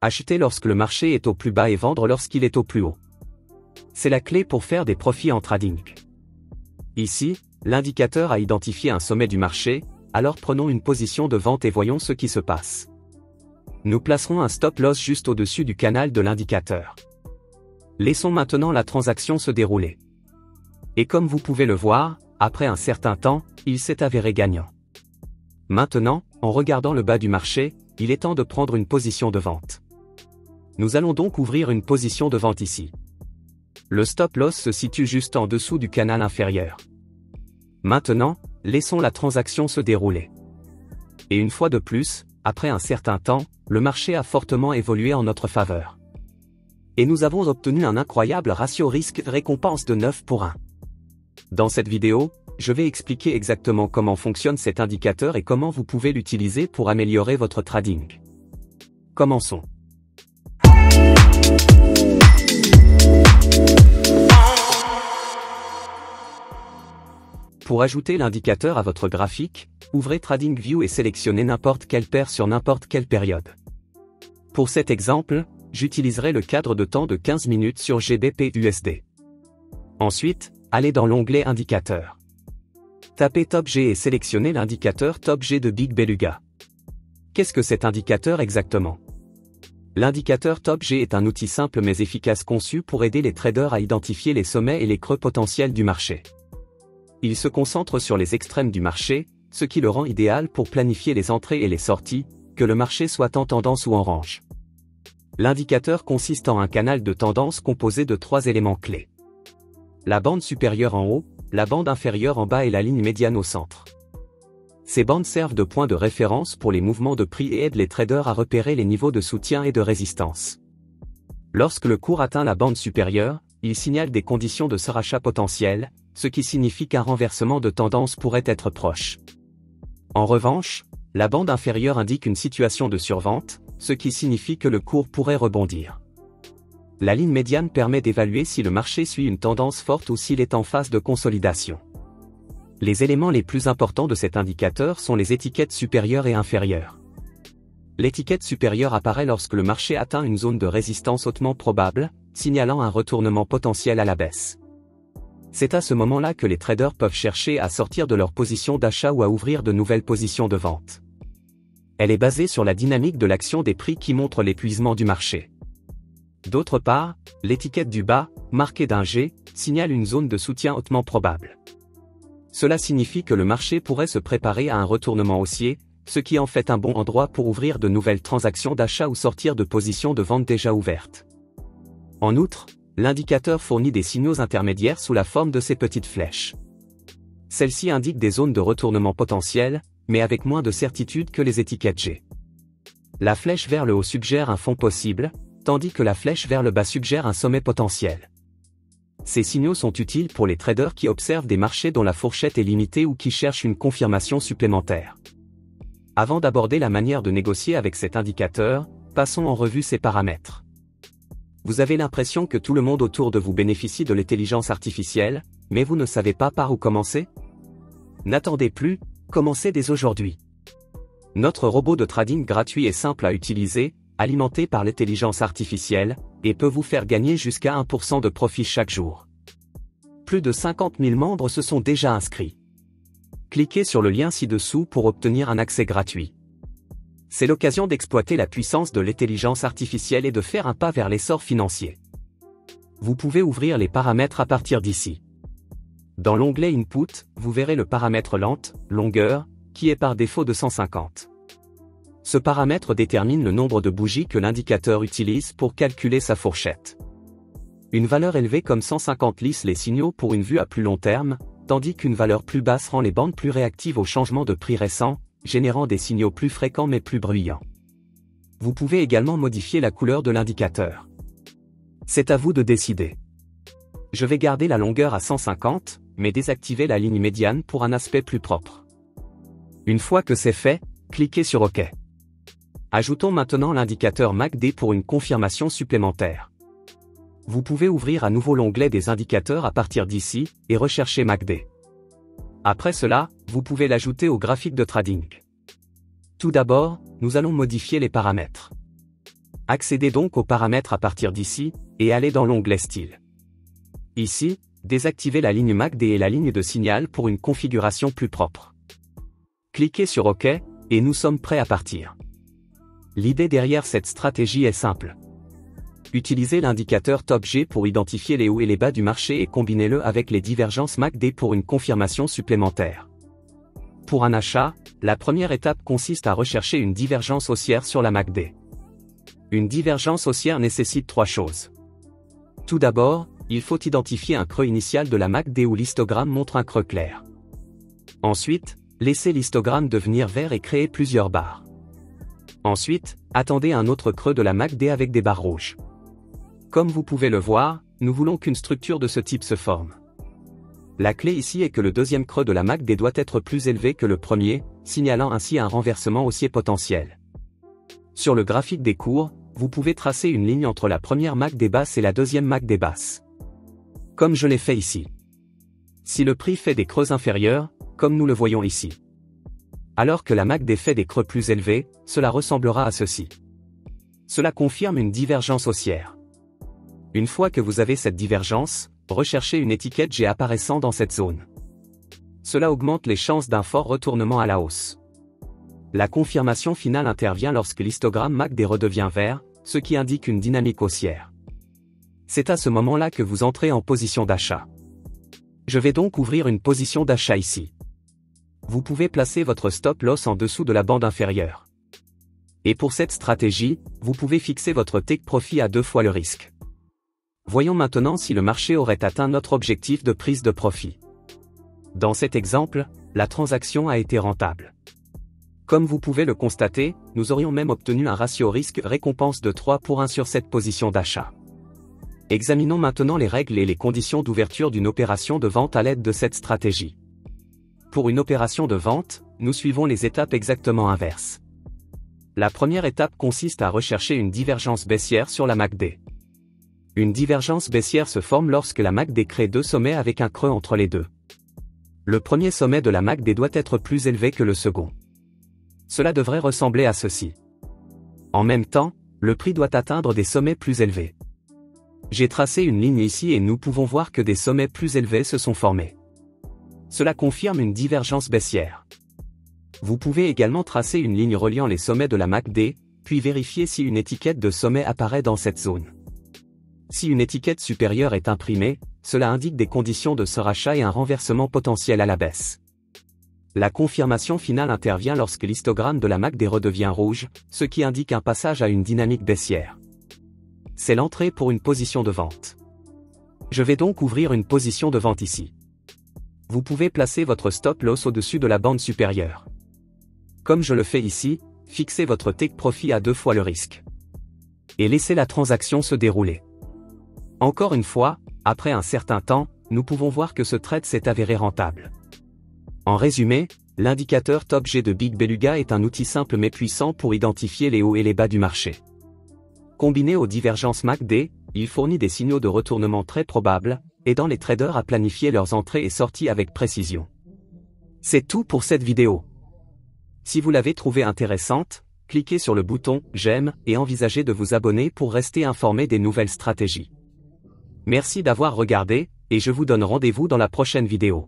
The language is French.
Acheter lorsque le marché est au plus bas et vendre lorsqu'il est au plus haut. C'est la clé pour faire des profits en trading. Ici, l'indicateur a identifié un sommet du marché, alors prenons une position de vente et voyons ce qui se passe. Nous placerons un stop loss juste au-dessus du canal de l'indicateur. Laissons maintenant la transaction se dérouler. Et comme vous pouvez le voir, après un certain temps, il s'est avéré gagnant. Maintenant, en regardant le bas du marché, il est temps de prendre une position de vente. Nous allons donc ouvrir une position de vente ici. Le stop loss se situe juste en dessous du canal inférieur. Maintenant, laissons la transaction se dérouler. Et une fois de plus, après un certain temps, le marché a fortement évolué en notre faveur. Et nous avons obtenu un incroyable ratio risque-récompense de 9 pour 1. Dans cette vidéo, je vais expliquer exactement comment fonctionne cet indicateur et comment vous pouvez l'utiliser pour améliorer votre trading. Commençons. Pour ajouter l'indicateur à votre graphique, ouvrez TradingView et sélectionnez n'importe quelle paire sur n'importe quelle période. Pour cet exemple, j'utiliserai le cadre de temps de 15 minutes sur GBP/USD. Ensuite, allez dans l'onglet Indicateur. Tapez Top G et sélectionnez l'indicateur Top G de Big Beluga. Qu'est-ce que cet indicateur exactement? L'indicateur Top G est un outil simple mais efficace conçu pour aider les traders à identifier les sommets et les creux potentiels du marché. Il se concentre sur les extrêmes du marché, ce qui le rend idéal pour planifier les entrées et les sorties, que le marché soit en tendance ou en range. L'indicateur consiste en un canal de tendance composé de 3 éléments clés. La bande supérieure en haut, la bande inférieure en bas et la ligne médiane au centre. Ces bandes servent de point de référence pour les mouvements de prix et aident les traders à repérer les niveaux de soutien et de résistance. Lorsque le cours atteint la bande supérieure, il signale des conditions de surachat potentiel, ce qui signifie qu'un renversement de tendance pourrait être proche. En revanche, la bande inférieure indique une situation de survente, ce qui signifie que le cours pourrait rebondir. La ligne médiane permet d'évaluer si le marché suit une tendance forte ou s'il est en phase de consolidation. Les éléments les plus importants de cet indicateur sont les étiquettes supérieures et inférieures. L'étiquette supérieure apparaît lorsque le marché atteint une zone de résistance hautement probable, signalant un retournement potentiel à la baisse. C'est à ce moment-là que les traders peuvent chercher à sortir de leur position d'achat ou à ouvrir de nouvelles positions de vente. Elle est basée sur la dynamique de l'action des prix qui montre l'épuisement du marché. D'autre part, l'étiquette du bas, marquée d'un G, signale une zone de soutien hautement probable. Cela signifie que le marché pourrait se préparer à un retournement haussier, ce qui en fait un bon endroit pour ouvrir de nouvelles transactions d'achat ou sortir de positions de vente déjà ouvertes. En outre, l'indicateur fournit des signaux intermédiaires sous la forme de ces petites flèches. Celles-ci indiquent des zones de retournement potentiel, mais avec moins de certitude que les étiquettes G. La flèche vers le haut suggère un fond possible, tandis que la flèche vers le bas suggère un sommet potentiel. Ces signaux sont utiles pour les traders qui observent des marchés dont la fourchette est limitée ou qui cherchent une confirmation supplémentaire. Avant d'aborder la manière de négocier avec cet indicateur, passons en revue ses paramètres. Vous avez l'impression que tout le monde autour de vous bénéficie de l'intelligence artificielle, mais vous ne savez pas par où commencer? N'attendez plus, commencez dès aujourd'hui. Notre robot de trading gratuit est simple à utiliser, alimenté par l'intelligence artificielle, et peut vous faire gagner jusqu'à 1% de profit chaque jour. Plus de 50 000 membres se sont déjà inscrits. Cliquez sur le lien ci-dessous pour obtenir un accès gratuit. C'est l'occasion d'exploiter la puissance de l'intelligence artificielle et de faire un pas vers l'essor financier. Vous pouvez ouvrir les paramètres à partir d'ici. Dans l'onglet Input, vous verrez le paramètre lente, longueur, qui est par défaut de 150. Ce paramètre détermine le nombre de bougies que l'indicateur utilise pour calculer sa fourchette. Une valeur élevée comme 150 lisse les signaux pour une vue à plus long terme, tandis qu'une valeur plus basse rend les bandes plus réactives aux changements de prix récents, générant des signaux plus fréquents mais plus bruyants. Vous pouvez également modifier la couleur de l'indicateur. C'est à vous de décider. Je vais garder la longueur à 150, mais désactiver la ligne médiane pour un aspect plus propre. Une fois que c'est fait, cliquez sur OK. Ajoutons maintenant l'indicateur MACD pour une confirmation supplémentaire. Vous pouvez ouvrir à nouveau l'onglet des indicateurs à partir d'ici, et rechercher MACD. Après cela, vous pouvez l'ajouter au graphique de trading. Tout d'abord, nous allons modifier les paramètres. Accédez donc aux paramètres à partir d'ici, et allez dans l'onglet Style. Ici, désactivez la ligne MACD et la ligne de signal pour une configuration plus propre. Cliquez sur OK, et nous sommes prêts à partir. L'idée derrière cette stratégie est simple. Utilisez l'indicateur TopG pour identifier les hauts et les bas du marché et combinez-le avec les divergences MACD pour une confirmation supplémentaire. Pour un achat, la première étape consiste à rechercher une divergence haussière sur la MACD. Une divergence haussière nécessite 3 choses. Tout d'abord, il faut identifier un creux initial de la MACD où l'histogramme montre un creux clair. Ensuite, laissez l'histogramme devenir vert et créer plusieurs barres. Ensuite, attendez un autre creux de la MACD avec des barres rouges. Comme vous pouvez le voir, nous voulons qu'une structure de ce type se forme. La clé ici est que le deuxième creux de la MACD doit être plus élevé que le premier, signalant ainsi un renversement haussier potentiel. Sur le graphique des cours, vous pouvez tracer une ligne entre la première MACD basse et la deuxième MACD basse. Comme je l'ai fait ici. Si le prix fait des creux inférieurs, comme nous le voyons ici, alors que la MACD fait des creux plus élevés, cela ressemblera à ceci. Cela confirme une divergence haussière. Une fois que vous avez cette divergence, recherchez une étiquette G apparaissant dans cette zone. Cela augmente les chances d'un fort retournement à la hausse. La confirmation finale intervient lorsque l'histogramme MACD redevient vert, ce qui indique une dynamique haussière. C'est à ce moment-là que vous entrez en position d'achat. Je vais donc ouvrir une position d'achat ici. Vous pouvez placer votre stop loss en dessous de la bande inférieure. Et pour cette stratégie, vous pouvez fixer votre take profit à 2 fois le risque. Voyons maintenant si le marché aurait atteint notre objectif de prise de profit. Dans cet exemple, la transaction a été rentable. Comme vous pouvez le constater, nous aurions même obtenu un ratio risque-récompense de 3:1 sur cette position d'achat. Examinons maintenant les règles et les conditions d'ouverture d'une opération de vente à l'aide de cette stratégie. Pour une opération de vente, nous suivons les étapes exactement inverses. La première étape consiste à rechercher une divergence baissière sur la MACD. Une divergence baissière se forme lorsque la MACD crée 2 sommets avec un creux entre les deux. Le premier sommet de la MACD doit être plus élevé que le second. Cela devrait ressembler à ceci. En même temps, le prix doit atteindre des sommets plus élevés. J'ai tracé une ligne ici et nous pouvons voir que des sommets plus élevés se sont formés. Cela confirme une divergence baissière. Vous pouvez également tracer une ligne reliant les sommets de la MACD, puis vérifier si une étiquette de sommet apparaît dans cette zone. Si une étiquette supérieure est imprimée, cela indique des conditions de surachat et un renversement potentiel à la baisse. La confirmation finale intervient lorsque l'histogramme de la MACD redevient rouge, ce qui indique un passage à une dynamique baissière. C'est l'entrée pour une position de vente. Je vais donc ouvrir une position de vente ici. Vous pouvez placer votre stop loss au-dessus de la bande supérieure. Comme je le fais ici, fixez votre take profit à 2 fois le risque. Et laissez la transaction se dérouler. Encore une fois, après un certain temps, nous pouvons voir que ce trade s'est avéré rentable. En résumé, l'indicateur TopG de Big Beluga est un outil simple mais puissant pour identifier les hauts et les bas du marché. Combiné aux divergences MACD, il fournit des signaux de retournement très probables, aidant les traders à planifier leurs entrées et sorties avec précision. C'est tout pour cette vidéo. Si vous l'avez trouvée intéressante, cliquez sur le bouton « J'aime » et envisagez de vous abonner pour rester informé des nouvelles stratégies. Merci d'avoir regardé, et je vous donne rendez-vous dans la prochaine vidéo.